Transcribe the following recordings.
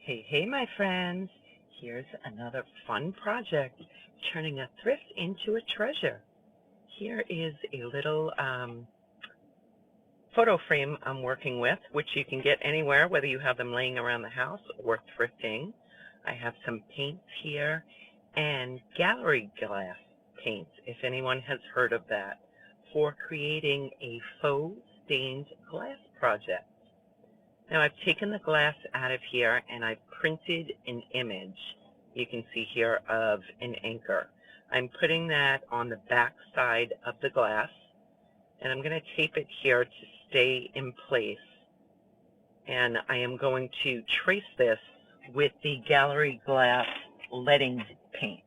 Hey, my friends. Here's another fun project, turning a thrift into a treasure. Here is a little photo frame I'm working with, which you can get anywhere, whether you have them laying around the house or thrifting. I have some paints here and gallery glass paints, if anyone has heard of that, for creating a faux stained glass project. Now I've taken the glass out of here and I've printed an image, you can see here, of an anchor. I'm putting that on the back side of the glass, and I'm going to tape it here to stay in place. And I am going to trace this with the gallery glass leading paint.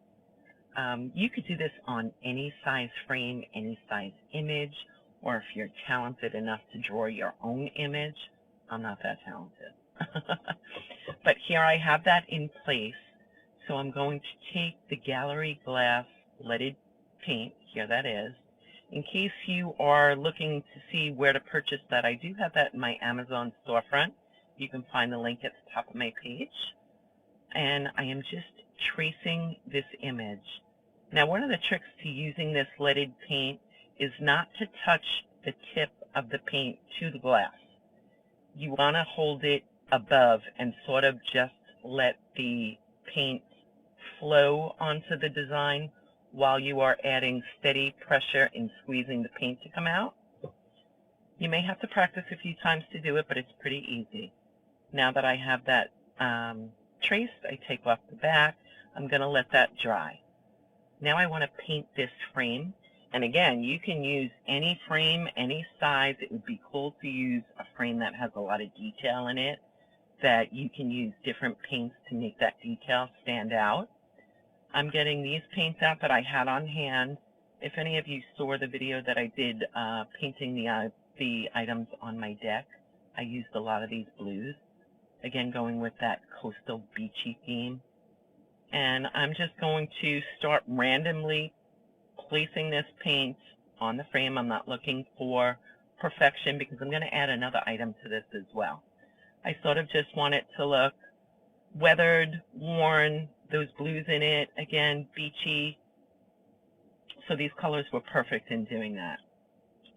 You could do this on any size frame, any size image, or if you're talented enough to draw your own image. I'm not that talented. But here I have that in place. So I'm going to take the gallery glass leaded paint, here that is. In case you are looking to see where to purchase that, I do have that in my Amazon storefront. You can find the link at the top of my page. And I am just tracing this image. Now, one of the tricks to using this leaded paint is not to touch the tip of the paint to the glass. You want to hold it above and sort of just let the paint flow onto the design while you are adding steady pressure and squeezing the paint to come out. You may have to practice a few times to do it, but it's pretty easy. Now that I have that traced, I take off the back. I'm going to let that dry. Now I want to paint this frame. And again, you can use any frame, any size. It would be cool to use a frame that has a lot of detail in it, that you can use different paints to make that detail stand out. I'm getting these paints out that I had on hand. If any of you saw the video that I did painting the items on my deck, I used a lot of these blues. Again, going with that coastal beachy theme. And I'm just going to start randomly placing this paint on the frame. I'm not looking for perfection because I'm going to add another item to this as well. I sort of just want it to look weathered, worn, those blues in it, again, beachy. So these colors were perfect in doing that.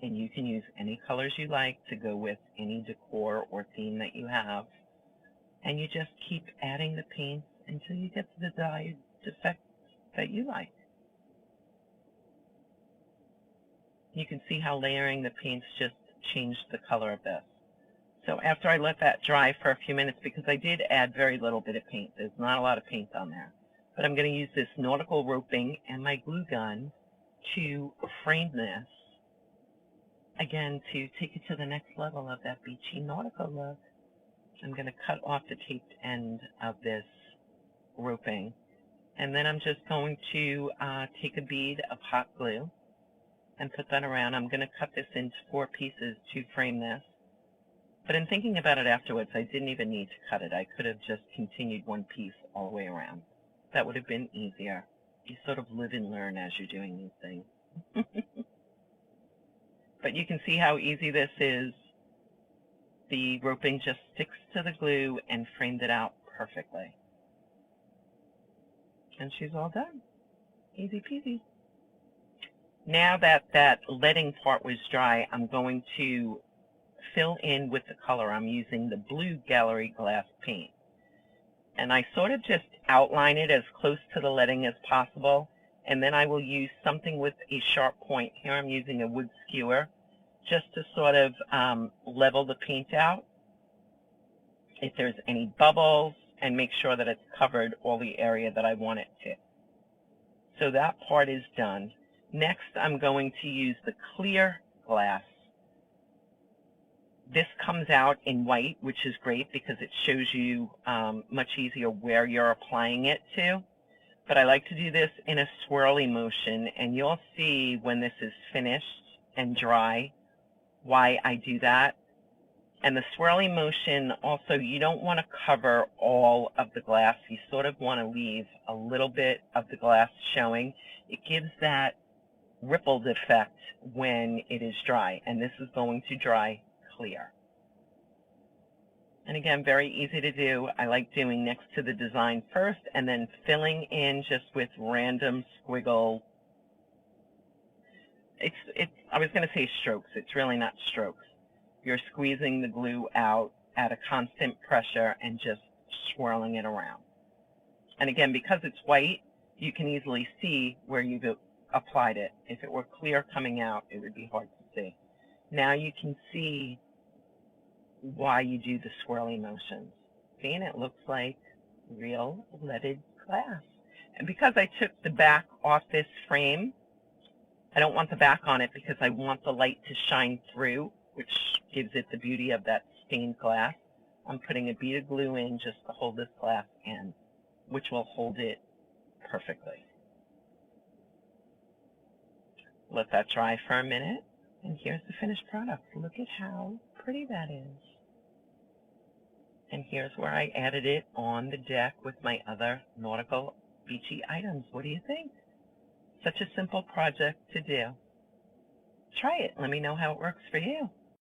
And you can use any colors you like to go with any decor or theme that you have. And you just keep adding the paints until you get to the desired effect that you like. You can see how layering the paints just changed the color of this. So after I let that dry for a few minutes, because I did add very little bit of paint, there's not a lot of paint on there, but I'm going to use this nautical roping and my glue gun to frame this, again, to take it to the next level of that beachy nautical look. I'm going to cut off the taped end of this roping, and then I'm just going to take a bead of hot glue and put that around. I'm going to cut this into 4 pieces to frame this. But in thinking about it afterwards, I didn't even need to cut it. I could have just continued one piece all the way around. That would have been easier. You sort of live and learn as you're doing these things. But you can see how easy this is. The roping just sticks to the glue and framed it out perfectly. And she's all done. Easy peasy. Now that that leading part was dry, I'm going to fill in with the color. I'm using the blue gallery glass paint. And I sort of just outline it as close to the leading as possible. And then I will use something with a sharp point. Here I'm using a wood skewer just to sort of level the paint out if there's any bubbles, and make sure that it's covered all the area that I want it to. So that part is done. Next, I'm going to use the clear glass. This comes out in white, which is great because it shows you much easier where you're applying it to. But I like to do this in a swirly motion, and you'll see when this is finished and dry why I do that. And the swirly motion, also, you don't want to cover all of the glass. You sort of want to leave a little bit of the glass showing. It gives that rippled effect when it is dry, and this is going to dry clear. And again, very easy to do. I like doing next to the design first and then filling in just with random squiggle. I was going to say strokes. It's really not strokes. You're squeezing the glue out at a constant pressure and just swirling it around. And again, because it's white, you can easily see where you've applied it. If it were clear coming out, it would be hard to see. Now you can see why you do the swirly motions. See, and it looks like real leaded glass. And because I took the back off this frame, I don't want the back on it because I want the light to shine through, which gives it the beauty of that stained glass. I'm putting a bead of glue in just to hold this glass in, which will hold it perfectly. Let that dry for a minute, and here's the finished product. Look at how pretty that is. And here's where I added it on the deck with my other nautical beachy items. What do you think? Such a simple project to do. Try it. Let me know how it works for you.